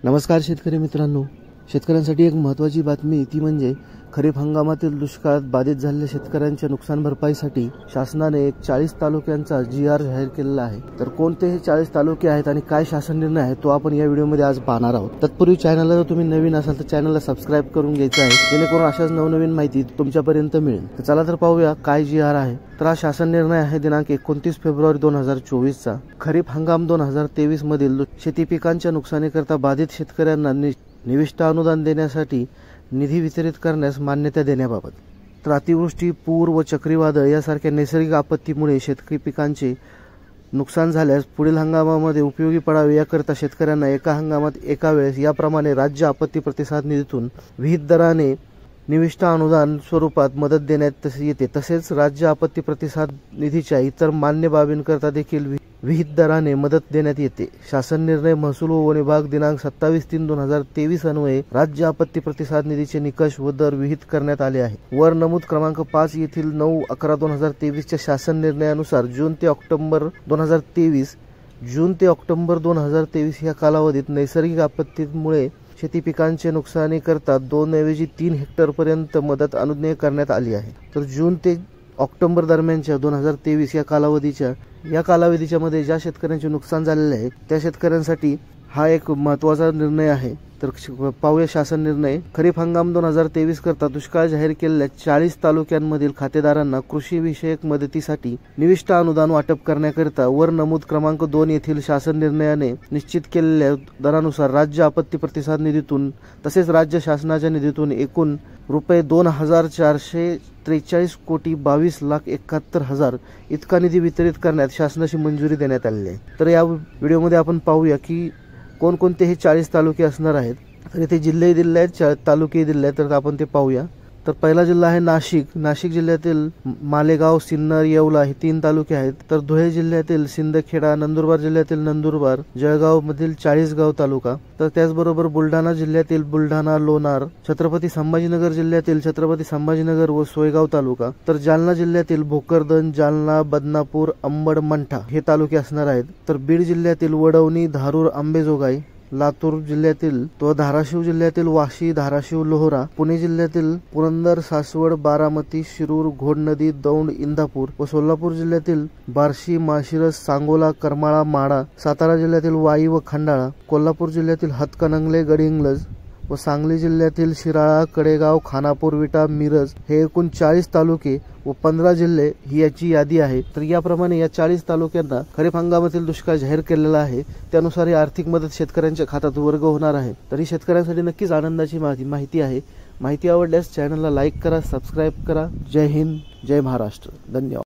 नमस्कार शेतकरी मित्रांनो, शेतकऱ्यांसाठी एक महत्त्वाची बातमी ती म्हणजे खरीप हंगामातील दुष्काळात बाधित झालेल्या शेतकऱ्यांच्या नुकसान भरपाईसाठी शासनाने 40 तालुक्यांचा GR जाहीर केलेला आहे। तर कोणते हे 40 तालुके आहेत आणि काय शासन निर्णय आहे तो आपण या व्हिडिओमध्ये आज पाहणार आहोत। तत्पूर्वी चॅनलला जर तुम्ही नवीन असाल तर चॅनलला सबस्क्राइब करून घ्यायचं आहे, जेणेकरून अशाच नवनवीन माहिती तुमच्यापर्यंत मिळेल। तर चला तर पाहूया काय GR आहे। तर हा शासन निर्णय आहे दिनांक 29 फेब्रुवारी 2024 चा। खरीप हंगाम 2023 मधील शेती पिकांच्या नुकसानीकरता बाधित शेतकऱ्यांना निविष्ठा अनुदान देण्यासाठी निधी वितरित करण्यास मान्यता देण्याबाबत। तर अतिवृष्टी, पूर व चक्रीवादळ यासारख्या नैसर्गिक आपत्तीमुळे शेतकरी पिकांचे नुकसान झाल्यास पुढील हंगामामध्ये उपयोगी पडावे याकरता शेतकऱ्यांना एका हंगामात एका वेळेस याप्रमाणे राज्य आपत्ती प्रतिसाद निधीतून विहित दराने निविष्ठा अनुदान स्वरूपात मदत देण्यात येते। तसेच राज्य आपत्ती प्रतिसाद निधीच्या इतर मान्य बाबींकरता देखील विहित दराने मदत देण्यात येते। शासन निर्णय महसूल व वन विभाग दिनांक 27/3/2023 अन्वये राज्य आपत्ती प्रतिसाद निधीचे निकष व दर विहित करण्यात आले आहे। वर नमूद क्रमांक 5 येथील 9/11/2023 च्या शासन निर्णयानुसार जून ते ऑक्टोबर 2023 या कालावधीत नैसर्गिक आपत्तीमुळे शेती पिकांचे नुकसानी करता 2 ऐवजी 3 हेक्टर पर्यंत मदत अनुज्ञेय करण्यात आली आहे। तर जून ते ऑक्टोबर दरम्यानच्या 2023 या कालावधीच्या मध्ये ज्या शेतकऱ्यांचे नुकसान झालेले आहे त्या शेतकऱ्यांसाठी हा एक महत्त्वाचा निर्णय आहे। तर पाहूया शासन निर्णय। खरीप हंगाम 2023 करता दुष्काळ जाहीर केलेल्या 40 तालुक्यांमधील खातेदारांना कृषी विषयक मदतीसाठी निविष्ठा अनुदान वाटप करण्याकरिता वर नमूद क्रमांक 2 येथील शासन निर्णयाने निश्चित केलेल्या दरानुसार राज्य आपत्ती प्रतिसाद निधीतून तसेच राज्य शासनाच्या निधीतून एकूण रुपये 2,443 कोटी 22,71,000 इतका निधी वितरित करण्यात शासनाची मंजुरी देण्यात आली आहे। तर या व्हिडिओमध्ये आपण पाहूया की कोणकोणते हे 40 तालुके असणार आहेत। तर इथे जिल्हे दिले आहेत, तालुके दिले आहेत, तर आपण ते पाहूया। तर पहिला जिल्हा आहे नाशिक जिल्ह्यातील मालेगाव, सिन्नर, येवला हे 3 तालुके आहेत। तर धुळे जिल्ह्यातील सिंदखेडा, नंदुरबार जिल्ह्यातील नंदुरबार, जळगाव मधील चाळीसगाव तालुका, तर त्याचबरोबर बुलढाणा जिल्ह्यातील बुलढाणा, लोणार, छत्रपती संभाजीनगर जिल्ह्यातील छत्रपती संभाजीनगर व सोयगाव तालुका, तर जालना जिल्ह्यातील भोकरदन, जालना, बदनापूर, अंबड, मंठा हे तालुके असणार आहेत। तर बीड जिल्ह्यातील वडवणी, धारूर, अंबेजोगाई, लातूर जिल्ह्यातील धाराशिव जिल्ह्यातील वाशी, धाराशिव, लोहरा, पुणे जिल्ह्यातील पुरंदर, सासवड, बारामती, शिरूर, घोडनदी, दौंड, इंदापूर व सोलापूर जिल्ह्यातील बार्शी, माळशिरस, सांगोला, करमाळा, माढा, सातारा जिल्ह्यातील वाई व खंडाळा, कोल्हापूर जिल्ह्यातील हातकणंगले, गडहिंग्लज व सांगली जिल्ह्यातील शिराळा, कडेगाव, खानापूर, विटा, मिरज हे एकूण 40 तालुके व 15 जिल्हे ही याची यादी आहे। तर याप्रमाणे या 40 तालुक्यांना खरीप हंगामातील दुष्काळ जाहीर केलेला आहे। त्यानुसार ही आर्थिक मदत शेतकऱ्यांच्या खात्यात वर्ग होणार आहे। तरी शेतकऱ्यांसाठी नक्कीच आनंदाची माहिती आहे। माहिती आवडल्यास चॅनलला लाईक करा, सबस्क्राइब करा। जय हिंद, जय महाराष्ट्र, धन्यवाद।